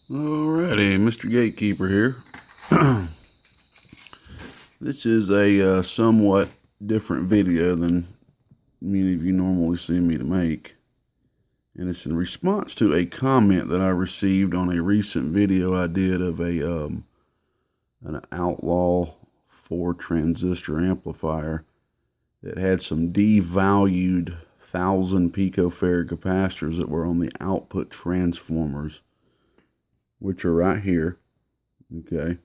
Alrighty, Mr. Gatekeeper here. This is a somewhat different video than many of you normally see me to make. And it's in response to a comment that I received on a recent video I did of an Outlaw 4 transistor amplifier that had some devalued 1000 picofarad capacitors that were on the output transformers, which are right here. Okay.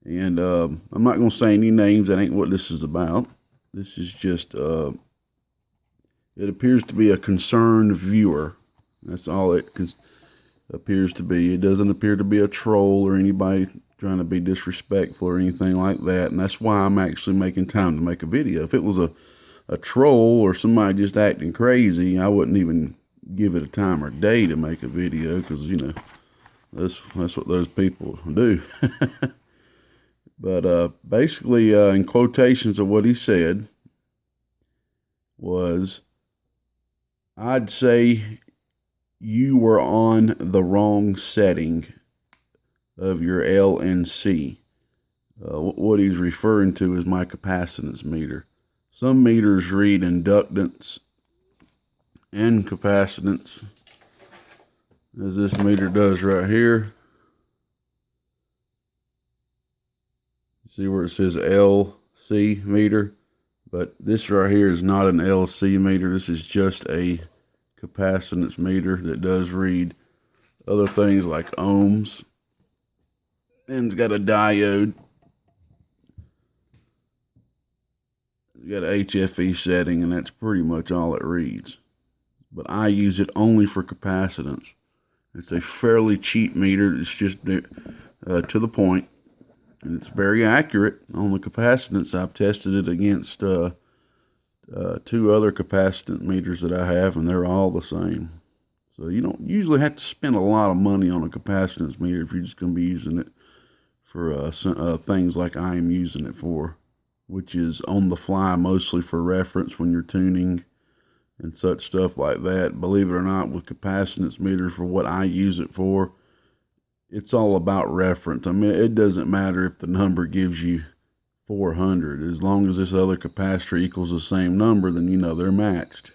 And I'm not going to say any names. That ain't what this is about. This is just, it appears to be a concerned viewer. That's all it appears to be. It doesn't appear to be a troll or anybody trying to be disrespectful or anything like that. And that's why I'm actually making time to make a video. If it was a troll or somebody just acting crazy, I wouldn't even give it a time or day to make a video, because, you know, that's what those people do. But basically, in quotations of what he said was, I'd say you were on the wrong setting of your L and C. What he's referring to is my capacitance meter. Some meters read inductance and capacitance, as this meter does right here. See where it says LC meter? But this right here is not an LC meter. This is just a capacitance meter that does read other things like ohms. And it's got a diode. It's got an HFE setting, and that's pretty much all it reads. But I use it only for capacitance. It's a fairly cheap meter. It's just to the point. And it's very accurate on the capacitance. I've tested it against 2 other capacitance meters that I have, and they're all the same. So you don't usually have to spend a lot of money on a capacitance meter if you're just going to be using it for things like I am using it for, which is on the fly, mostly for reference when you're tuning and such stuff like that. Believe it or not, with capacitance meters, for what I use it for, it's all about reference. I mean, it doesn't matter if the number gives you 400. As long as this other capacitor equals the same number, then you know they're matched.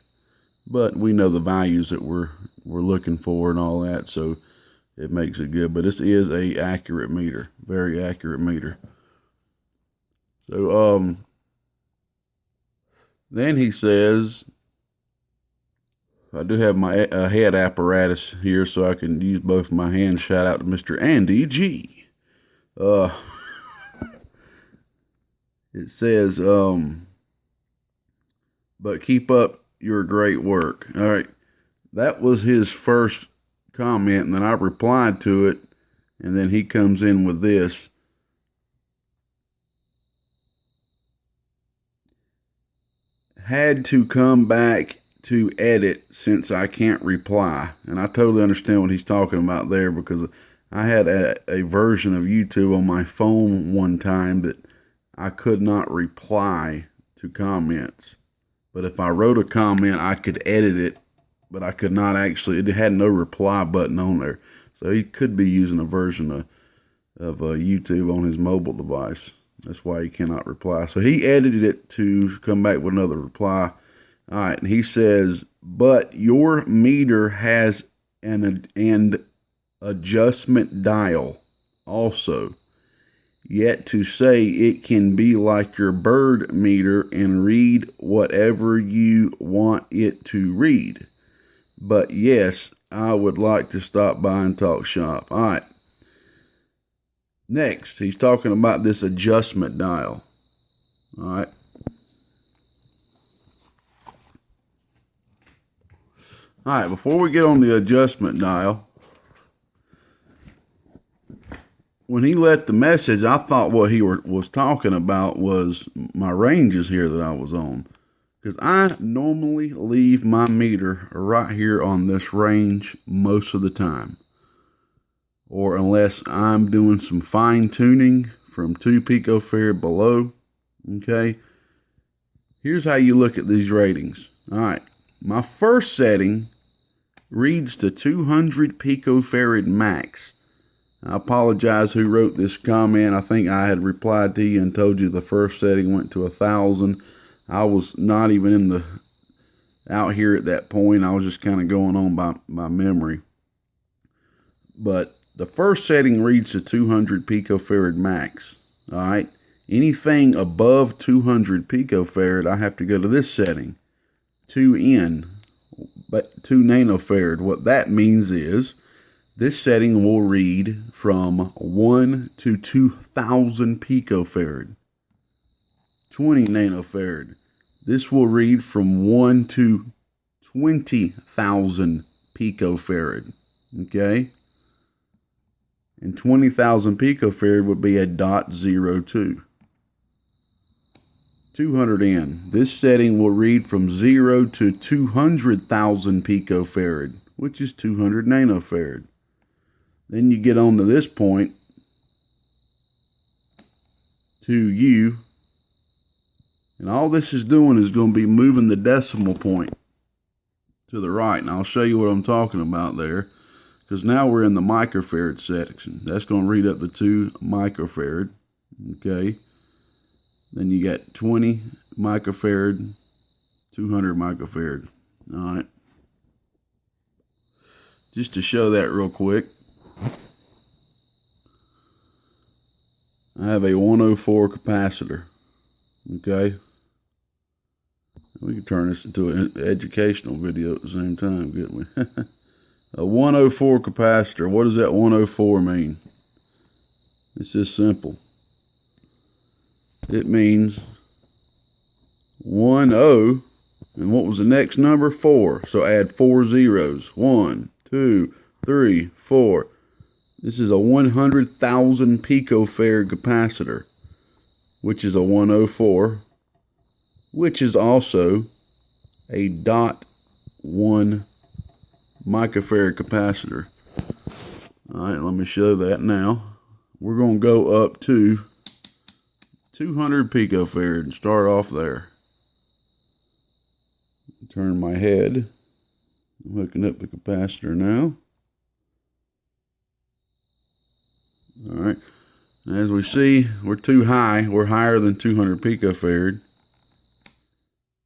But we know the values that we're looking for and all that, so it makes it good. But this is a accurate meter, very accurate meter. So then he says, I do have my head apparatus here, so I can use both my hands. Shout out to Mr. Andy G. It says, but keep up your great work. All right. That was his first comment, and then I replied to it, and then he comes in with this. Had to come back to edit since I can't reply. And I totally understand what he's talking about there, because I had a version of YouTube on my phone one time that I could not reply to comments. But if I wrote a comment, I could edit it, but I could not actually, it had no reply button on there. So he could be using a version of YouTube on his mobile device. That's why he cannot reply. So he edited it to come back with another reply. All right, and he says, but your meter has an adjustment dial also. Yet to say it can be like your bird meter and read whatever you want it to read. But yes, I would like to stop by and talk shop. All right. Next, he's talking about this adjustment dial. All right. All right, before we get on the adjustment dial, when he left the message, I thought what he was talking about was my ranges here that I was on. Because I normally leave my meter right here on this range most of the time. Or unless I'm doing some fine tuning from 2 picofarad below. Okay. Here's how you look at these ratings. All right. My first setting reads to 200 picofarad max. I apologize who wrote this comment. I think I had replied to you and told you the first setting went to 1,000. I was not even out here at that point. I was just kind of going on by memory. But the first setting reads to 200 picofarad max. All right. Anything above 200 picofarad, I have to go to this setting, 2N, but 2 nanofarad. What that means is this setting will read from 1 to 2,000 picofarad, 20 nanofarad. This will read from 1 to 20,000 picofarad, okay? And 20,000 picofarad would be a .02. 200N. This setting will read from 0 to 200,000 picofarad, which is 200 nanofarad. Then you get on to this point, 2U, and all this is doing is going to be moving the decimal point to the right. And I'll show you what I'm talking about there, because now we're in the microfarad section. That's going to read up to 2 microfarad, okay? Then you got 20 microfarad, 200 microfarad. All right. Just to show that real quick, I have a 104 capacitor. Okay. We can turn this into an educational video at the same time, couldn't we? A 104 capacitor. What does that 104 mean? It's just simple. It means 10, and what was the next number? 4. So add 4 zeros. 1, 2, 3, 4. This is a 100,000 picofarad capacitor, which is a 104, which is also a .1 microfarad capacitor. All right, let me show that now. We're going to go up to 200 picofarad and start off there. Turn my head. I'm hooking up the capacitor now. All right. And as we see, we're too high. We're higher than 200 picofarad.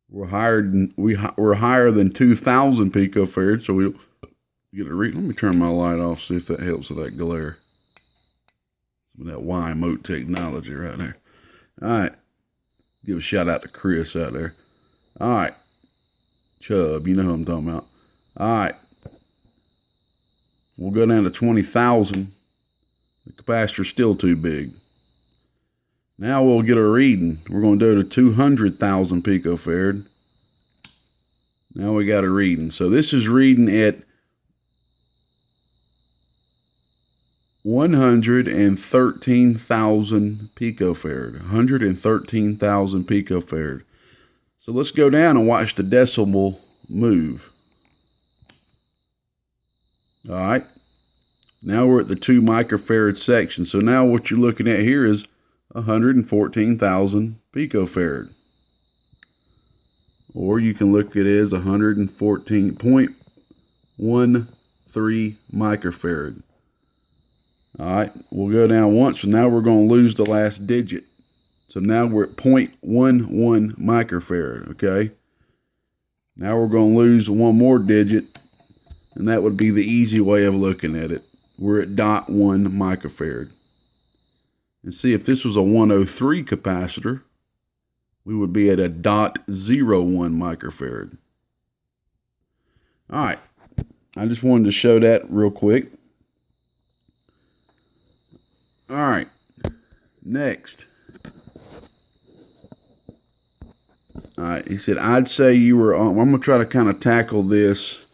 We're higher than 2,000 picofarad. So we don't get a read. Let me turn my light off. See if that helps with that glare. With that YMO technology right there. All right. Give a shout out to Chris out there. All right. Chubb, you know who I'm talking about. All right. We'll go down to 20,000. The capacitor's still too big. Now we'll get a reading. We're going to go to 200,000 picofarad. Now we got a reading. So this is reading at 113,000 picofarad. 113,000 picofarad. So let's go down and watch the decimal move. All right. Now we're at the 2 microfarad section. So now what you're looking at here is 114,000 picofarad. Or you can look at it as 114.13 microfarad. All right, we'll go down once, and now we're going to lose the last digit. So now we're at 0.11 microfarad, okay? Now we're going to lose one more digit, and that would be the easy way of looking at it. We're at 0.1 microfarad. And see, if this was a 103 capacitor, we would be at a 0.01 microfarad. All right, I just wanted to show that real quick. All right, next. All right, he said, I'd say you were on, I'm going to try to kind of tackle this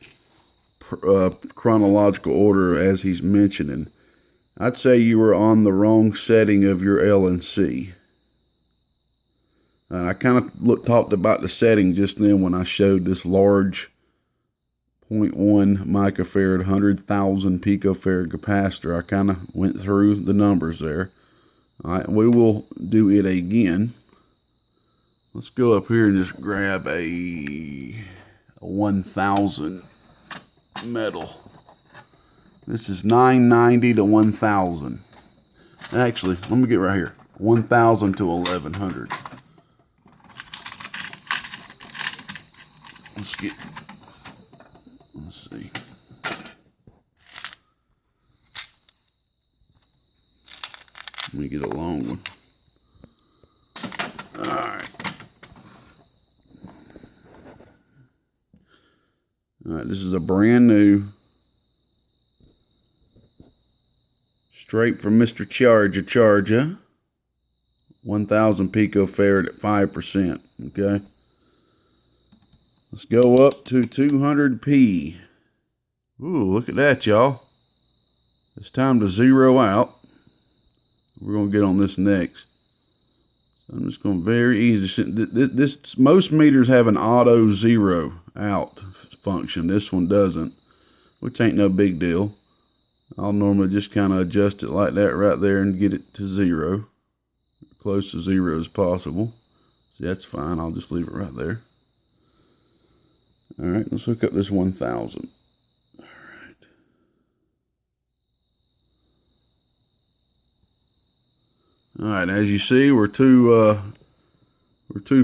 chronological order as he's mentioning. I'd say you were on the wrong setting of your LNC. I kind of talked about the setting just then when I showed this large 0.1 microfarad, 100,000 picofarad capacitor. I kind of went through the numbers there. All right, we will do it again. Let's go up here and just grab a 1,000 metal. This is 990 to 1000. Actually, let me get right here. 1000 to 1100. Let's see. Let me get a long one. All right. All right, this is a brand new, straight from Mr. Charger. 1000 picofarad at 5%. Okay. Let's go up to 200p. Ooh, look at that, y'all. It's time to zero out. We're going to get on this next. So I'm just going to very easy. This most meters have an auto zero out function. This one doesn't, which ain't no big deal. I'll normally just kind of adjust it like that right there and get it to zero. Close to zero as possible. See, that's fine. I'll just leave it right there. All right, let's hook up this 1000. All right. All right, as you see, we're too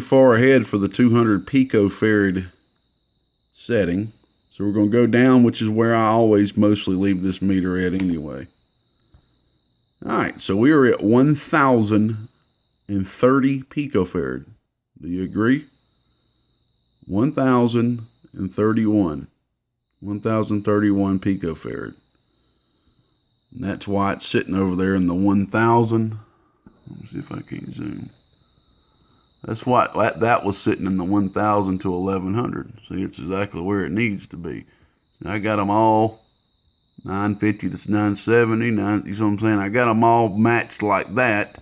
far ahead for the 200 picofarad setting. So we're going to go down, which is where I always mostly leave this meter at anyway. All right, so we are at 1030 picofarad. Do you agree? 1031 picofarad. And that's why it's sitting over there in the 1000. Let me see if I can zoom. That's why that was sitting in the 1000 to 1100. See, it's exactly where it needs to be. I got them all 950 to 970. You know what I'm saying? I got them all matched like that.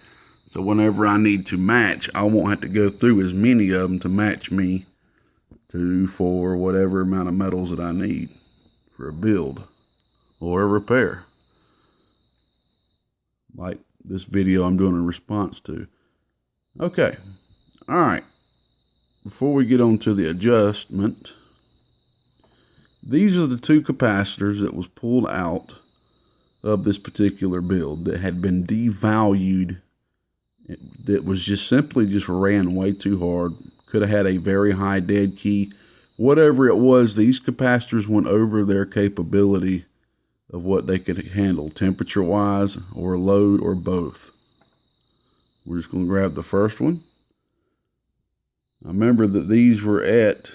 So whenever I need to match, I won't have to go through as many of them to match me to for whatever amount of metals that I need for a build or a repair. Like this video I'm doing a response to. Okay. All right. Before we get on to the adjustment, these are the two capacitors that was pulled out of this particular build that had been devalued. That was just simply ran way too hard. Could have had a very high dead key. Whatever it was, these capacitors went over their capability of what they could handle, temperature-wise or load or both. We're just going to grab the first one. I remember that these were at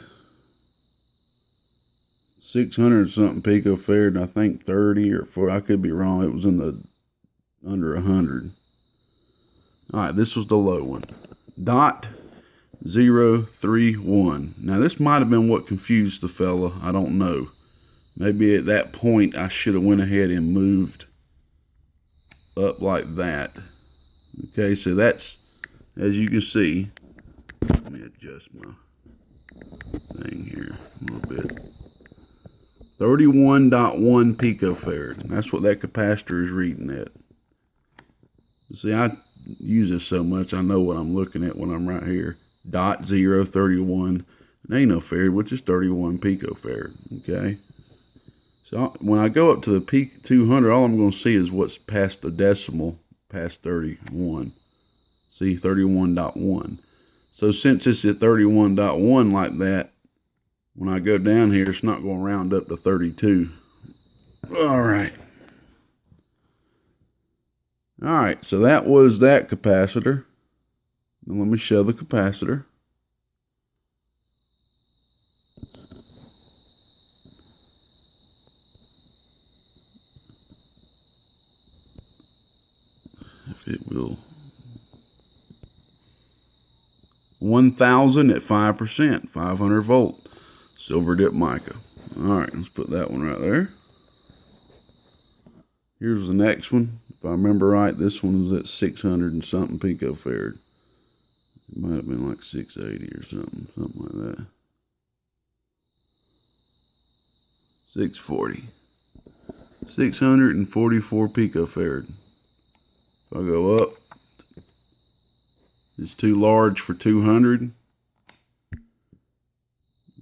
600 something picofarad, and I think 30 or 40. I could be wrong. It was in the under 100. All right, this was the low one. .031. Now this might have been what confused the fella. I don't know. Maybe at that point I should have went ahead and moved up like that. Okay, so that's, as you can see, let me adjust my thing here a little bit. 31.1 picofarad. That's what that capacitor is reading at. See, I use this so much, I know what I'm looking at when I'm right here. .031 nanofarad, which is 31 picofarad. Okay. So when I go up to the peak 200, all I'm going to see is what's past the decimal, past 31. See, 31.1. So since it's at 31.1 like that, when I go down here, it's not going to round up to 32. All right. All right, so that was that capacitor. Now let me show the capacitor. If it will. 1000 at 5%, 500 volt, silver dip mica. All right, let's put that one right there. Here's the next one. If I remember right, this one was at 600 and something picofarad. It might have been like 680 or something like that. 640. 644 picofarad. If I go up, it's too large for 200.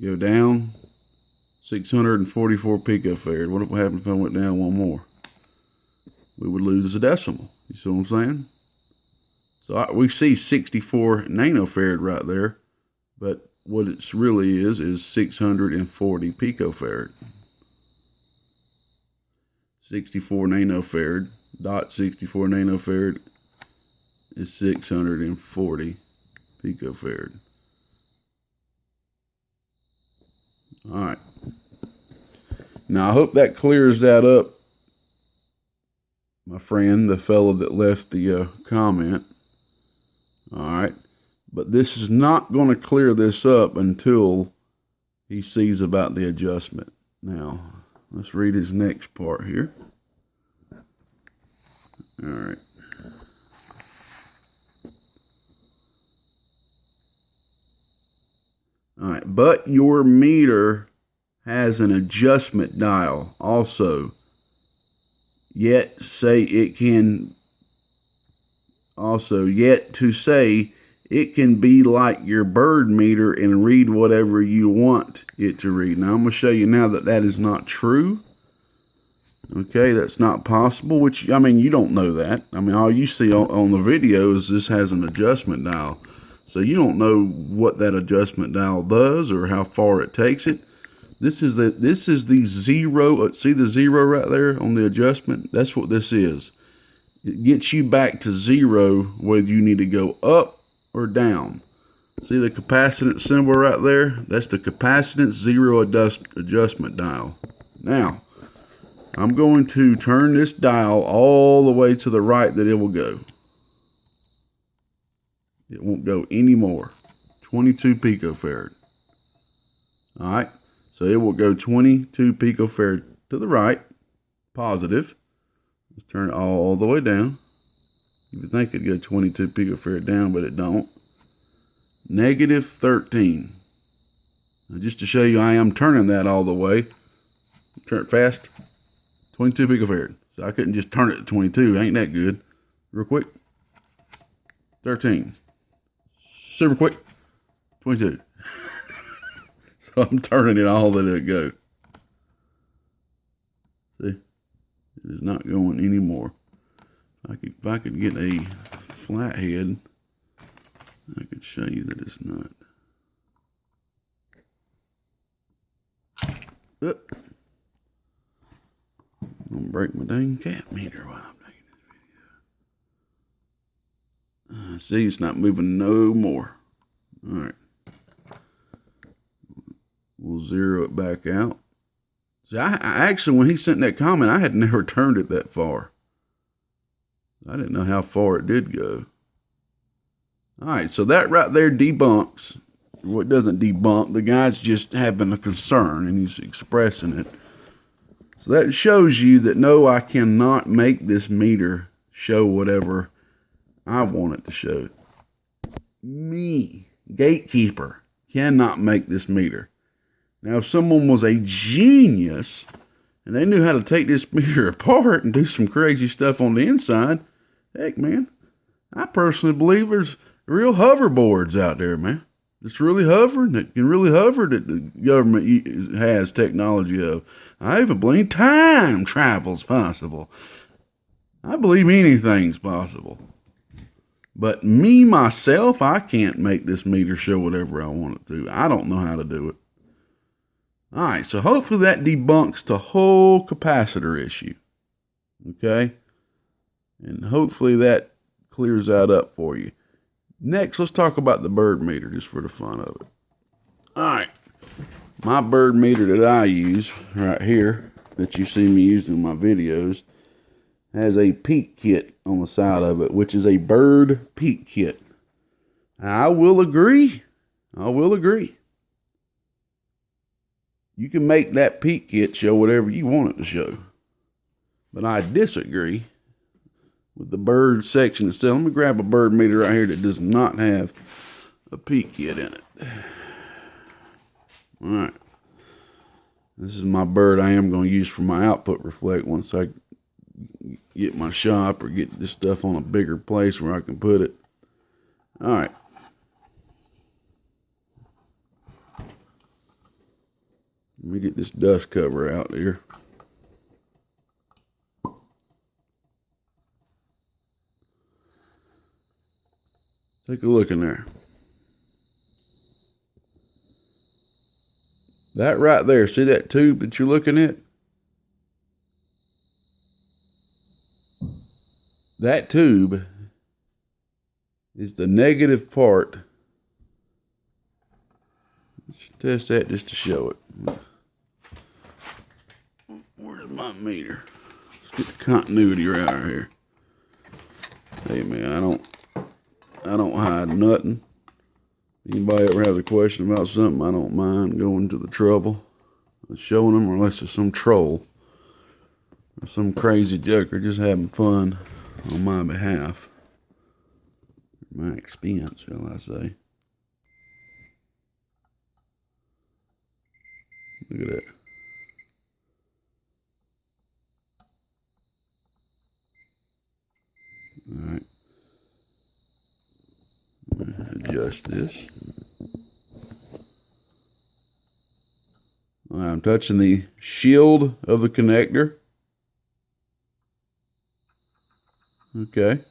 Go down, 644 picofarad. What would happen if I went down one more? We would lose a decimal. You see what I'm saying? So we see 64 nanofarad right there, but what it really is 640 picofarad. 64 nanofarad, dot 64 nanofarad is 640 picofarad. All right. Now, I hope that clears that up, my friend, the fellow that left the comment. All right. But this is not going to clear this up until he sees about the adjustment. Now, let's read his next part here. All right. All right. But your meter has an adjustment dial also. Yet to say it can be like your bird meter and read whatever you want it to read. Now, I'm going to show you now that is not true. Okay, that's not possible, which, I mean, you don't know that. I mean, all you see on the video is this has an adjustment dial. So you don't know what that adjustment dial does or how far it takes it. This is the zero. See the zero right there on the adjustment? That's what this is. It gets you back to zero whether you need to go up or down. See the capacitance symbol right there? That's the capacitance zero adjustment dial. Now, I'm going to turn this dial all the way to the right that it will go. It won't go anymore. 22 picofarad. All right. So it will go 22 picofarad to the right, positive. Let's turn it all the way down. You would think it'd go 22 picofarad down, but it don't. Negative 13. Now just to show you I am turning that all the way. Turn it fast. 22 picofarad. So I couldn't just turn it to 22. Ain't that good? Real quick. 13. Super quick. 22. So I'm turning it all that it go. See? It is not going anymore. If I could get a flathead, I could show you that it's not. Oop. I'm gonna break my dang cat meter while I'm making this video. See, it's not moving no more. All right. We'll zero it back out. See, I actually, when he sent that comment, I had never turned it that far. I didn't know how far it did go. All right, so that right there debunks. Well, it doesn't debunk. The guy's just having a concern, and he's expressing it. So that shows you that, no, I cannot make this meter show whatever I want it to show. Me, gatekeeper, cannot make this meter. Now, if someone was a genius and they knew how to take this meter apart and do some crazy stuff on the inside, heck, man, I personally believe there's real hoverboards out there, man. That's really hovering, that can really hover, that the government has technology of. I even believe time travel's possible. I believe anything's possible. But me, myself, I can't make this meter show whatever I want it to. I don't know how to do it. All right, so hopefully that debunks the whole capacitor issue. Okay? And hopefully that clears that up for you. Next, let's talk about the bird meter, just for the fun of it. All right. My bird meter that I use right here, that you see me using in my videos, has a peak kit on the side of it, which is a bird peak kit. I will agree. You can make that peak kit show whatever you want it to show. But I disagree with the bird section itself. Let me grab a bird meter right here that does not have a peak kit in it. All right. This is my bird I am going to use for my output reflect once I get my shop or get this stuff on a bigger place where I can put it. All right. Let me get this dust cover out here. Take a look in there. That right there, see that tube that you're looking at? That tube is the negative part. Let's test that just to show it. Where's my meter? Let's get the continuity right here. Hey man, I don't hide nothing. Anybody ever has a question about something, I don't mind going to the trouble of showing them, unless it's some troll or some crazy joker just having fun on my behalf. My expense, shall I say. Look at that. Alright. Adjust this. I'm touching the shield of the connector. Okay.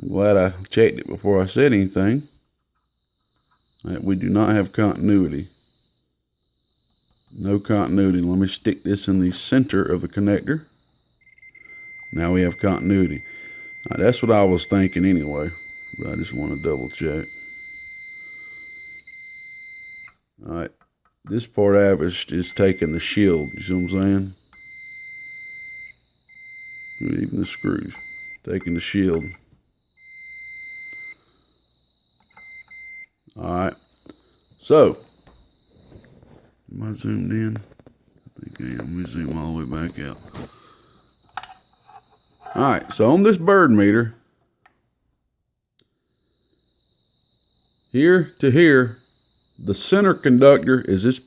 I'm glad I checked it before I said anything. We do not have continuity. No continuity. Let me stick this in the center of the connector. Now we have continuity. That's what I was thinking anyway, but I just want to double check. Alright, this part out is taking the shield, you see what I'm saying? Even the screws, taking the shield. Alright, so, am I zoomed in? I think I am. Let me zoom all the way back out. Alright, so on this bird meter, here to here, the center conductor is this,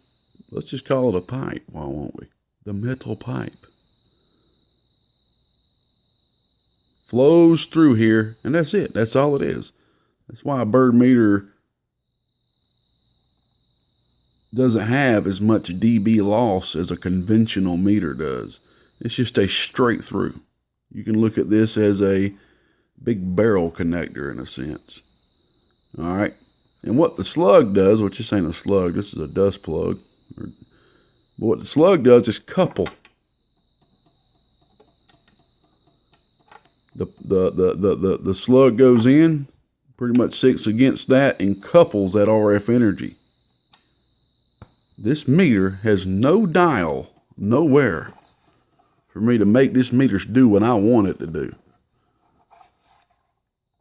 let's just call it a pipe, why won't we? The metal pipe. Flows through here, and that's it. That's all it is. That's why a bird meter doesn't have as much dB loss as a conventional meter does. It's just a straight through. You can look at this as a big barrel connector in a sense. All right. And what the slug does, which this ain't a slug, this is a dust plug. But what the slug does is couple the slug goes in, pretty much sits against that and couples that RF energy. This meter has no dial, nowhere, for me to make this meter do what I want it to do.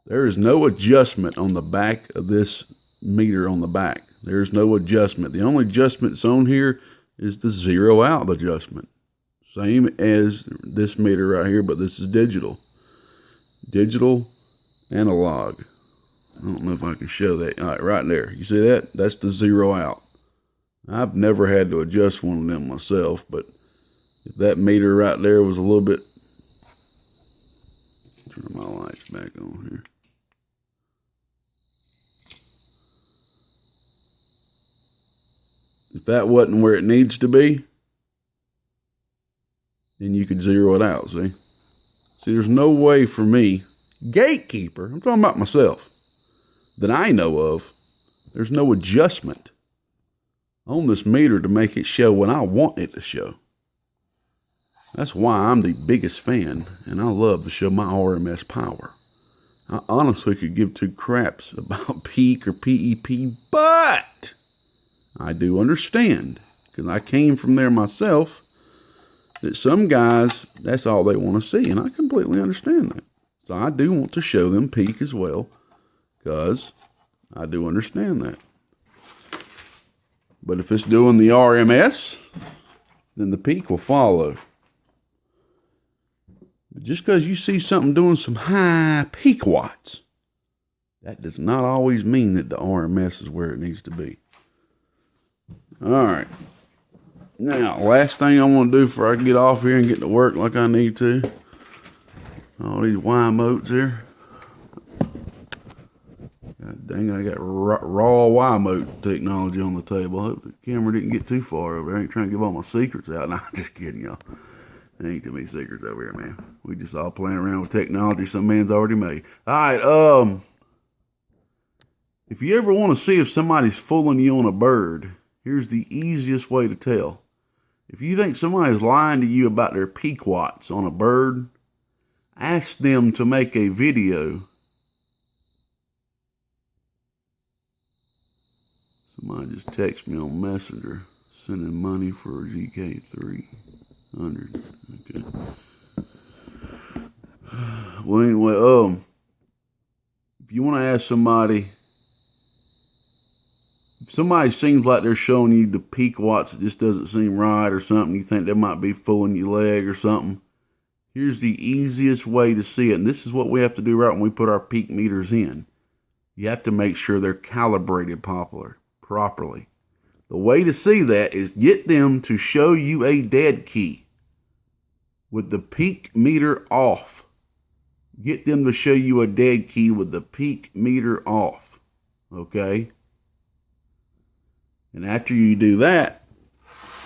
There is no adjustment on the back of this meter on the back. There's no adjustment. The only adjustment that's on here is the zero out adjustment. Same as this meter right here, but this is digital. Digital analog. I don't know if I can show that. All right, right there. You see that? That's the zero out. I've never had to adjust one of them myself, but if that meter right there was a little bit, turn my lights back on here. If that wasn't where it needs to be, then you could zero it out, see? See, there's no way for me, gatekeeper, I'm talking about myself, that I know of, there's no adjustment on this meter to make it show what I want it to show. That's why I'm the biggest fan, and I love to show my RMS power. I honestly could give two craps about peak or PEP, but I do understand, because I came from there myself, that some guys, that's all they want to see, and I completely understand that. So I do want to show them peak as well, because I do understand that. But if it's doing the RMS, then the peak will follow. But just because you see something doing some high peak watts, that does not always mean that the RMS is where it needs to be. All right. Now, last thing I want to do before I get off here and get to work like I need to. All these Y motes here. God dang it, I got raw Y-mode technology on the table. I hope the camera didn't get too far over there. I ain't trying to give all my secrets out. Nah, just kidding, y'all. There ain't too many secrets over here, man. We just all playing around with technology some man's already made. All right, if you ever want to see if somebody's fooling you on a bird, here's the easiest way to tell. If you think somebody's lying to you about their peak watts on a bird, ask them to make a video. Somebody just texted me on Messenger, sending money for GK300. Okay. Well, anyway, if you want to ask somebody, if somebody seems like they're showing you the peak watts, it just doesn't seem right or something, you think they might be fooling your leg or something, here's the easiest way to see it. And this is what we have to do right when we put our peak meters in. You have to make sure they're calibrated properly. The way to see that is get them to show you a dead key with the peak meter off. Get them to show you a dead key with the peak meter off. Okay? And after you do that,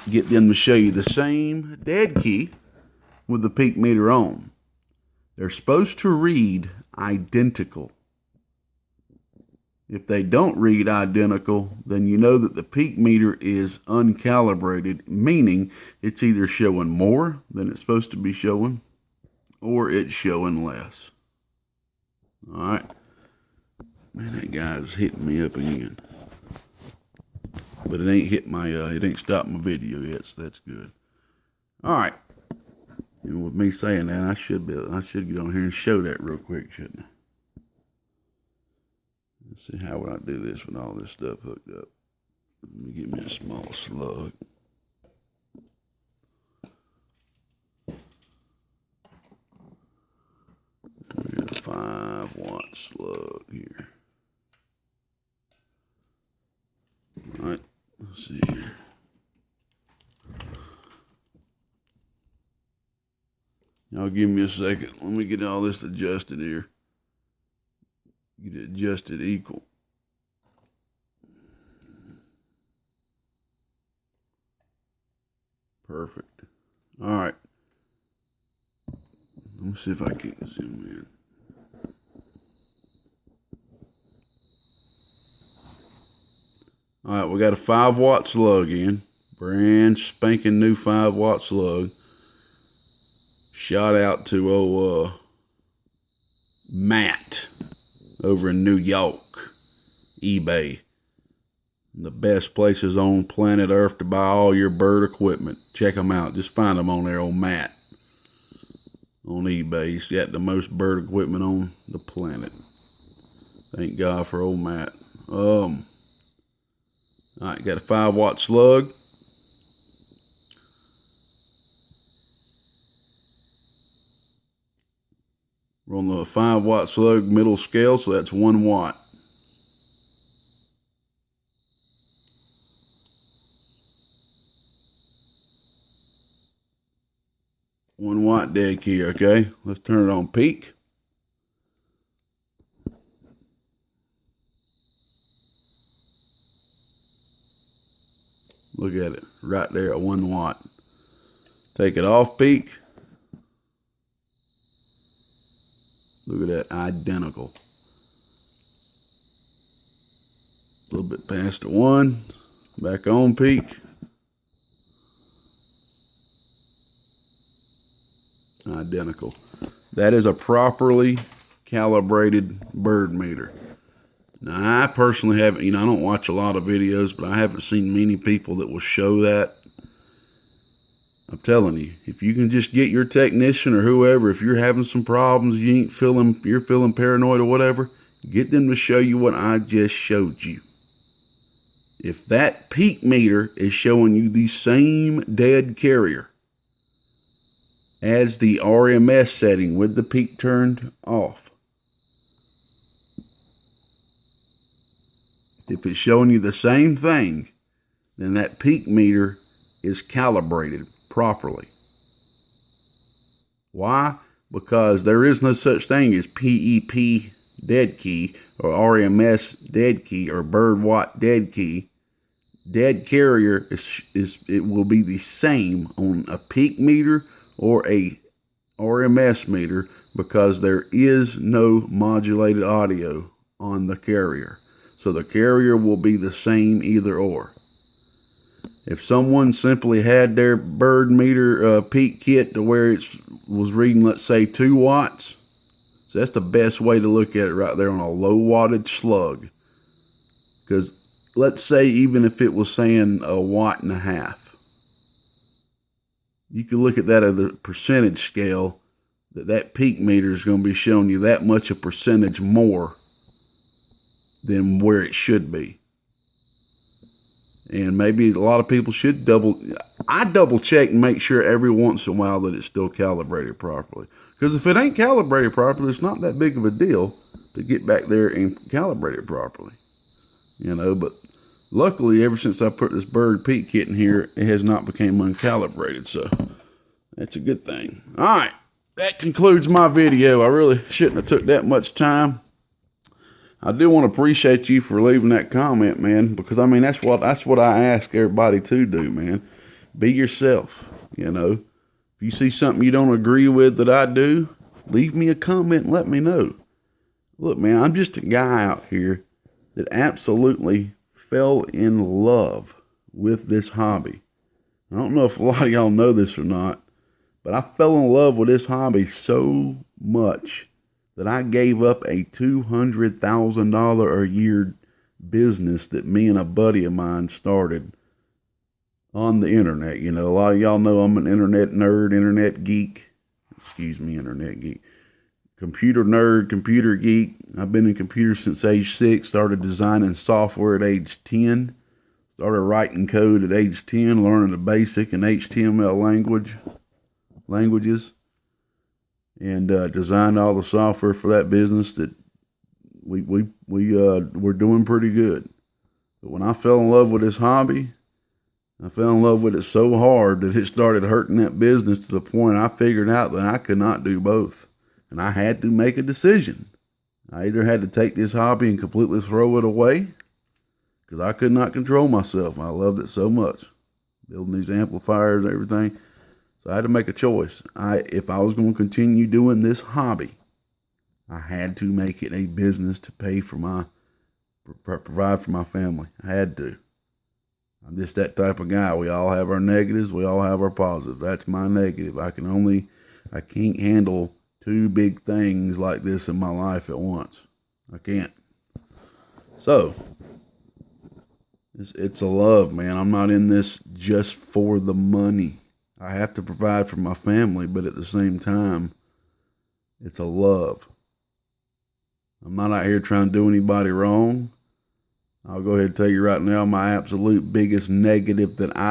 get them to show you the same dead key with the peak meter on. They're supposed to read identical. If they don't read identical, then you know that the peak meter is uncalibrated, meaning it's either showing more than it's supposed to be showing, or it's showing less. All right. Man, that guy's hitting me up again. But it ain't hit my, it ain't stopped my video yet, so that's good. All right. And with me saying that, I should get on here and show that real quick, shouldn't I? Let's see, how would I do this with all this stuff hooked up? Let me get me a small slug. We got a 5-watt slug here. All right, let's see here. Y'all give me a second. Let me get all this adjusted here. Get it adjusted equal. Perfect. All right. Let me see if I can zoom in. All right, we got a 5-watt slug in. Brand spanking new 5-watt slug. Shot out to Matt over in New York. eBay. The best places on planet Earth to buy all your bird equipment. Check them out. Just find them on there on Matt. On eBay. He's got the most bird equipment on the planet. Thank God for old Matt. Alright, got a 5-watt slug. We're on the 5-watt slug middle scale, so that's 1 watt. One watt dead key, okay? Let's turn it on peak. Look at it, right there at 1 watt. Take it off peak. Look at that, identical. A little bit past the 1. Back on peak. Identical. That is a properly calibrated bird meter. Now, I personally haven't, I don't watch a lot of videos, but I haven't seen many people that will show that. I'm telling you, if you can just get your technician or whoever, if you're having some problems, you're feeling paranoid or whatever, get them to show you what I just showed you. If that peak meter is showing you the same dead carrier as the RMS setting with the peak turned off, if it's showing you the same thing, then that peak meter is calibrated properly. Why? Because there is no such thing as PEP dead key, or RMS dead key, or bird watt dead key, dead carrier it will be the same on a peak meter or a RMS meter, because there is no modulated audio on the carrier. So the carrier will be the same either or. If someone simply had their bird meter peak kit to where it was reading, let's say, 2 watts, so that's the best way to look at it right there on a low wattage slug. Because let's say even if it was saying 1.5 watts, you can look at that at the percentage scale, that peak meter is going to be showing you that much a percentage more than where it should be. And maybe a lot of people should I double check and make sure every once in a while that it's still calibrated properly. Because if it ain't calibrated properly, it's not that big of a deal to get back there and calibrate it properly. But luckily, ever since I put this bird peak kit in here, it has not become uncalibrated. So that's a good thing. All right. That concludes my video. I really shouldn't have took that much time. I do want to appreciate you for leaving that comment, man, because I mean that's what I ask everybody to do, man. Be yourself. If you see something you don't agree with that I do, leave me a comment and let me know. Look, man, I'm just a guy out here that absolutely fell in love with this hobby. I don't know if a lot of y'all know this or not, but I fell in love with this hobby so much that I gave up a $200,000 a year business that me and a buddy of mine started on the internet. A lot of y'all know I'm an internet nerd, internet geek. Internet geek. Computer nerd, computer geek. I've been in computers since age 6. Started designing software at age 10. Started writing code at age 10, learning the basic and HTML languages. And designed all the software for that business that we're doing pretty good. But when I fell in love with this hobby, I fell in love with it so hard that it started hurting that business to the point I figured out that I could not do both. And I had to make a decision. I either had to take this hobby and completely throw it away, because I could not control myself. I loved it so much, building these amplifiers and everything. So I had to make a choice. If I was going to continue doing this hobby, I had to make it a business to provide for my family. I had to. I'm just that type of guy. We all have our negatives. We all have our positives. That's my negative. I can't handle 2 big things like this in my life at once. I can't. So, it's a love, man. I'm not in this just for the money. I have to provide for my family, but at the same time, it's a love. I'm not out here trying to do anybody wrong. I'll go ahead and tell you right now, my absolute biggest negative that I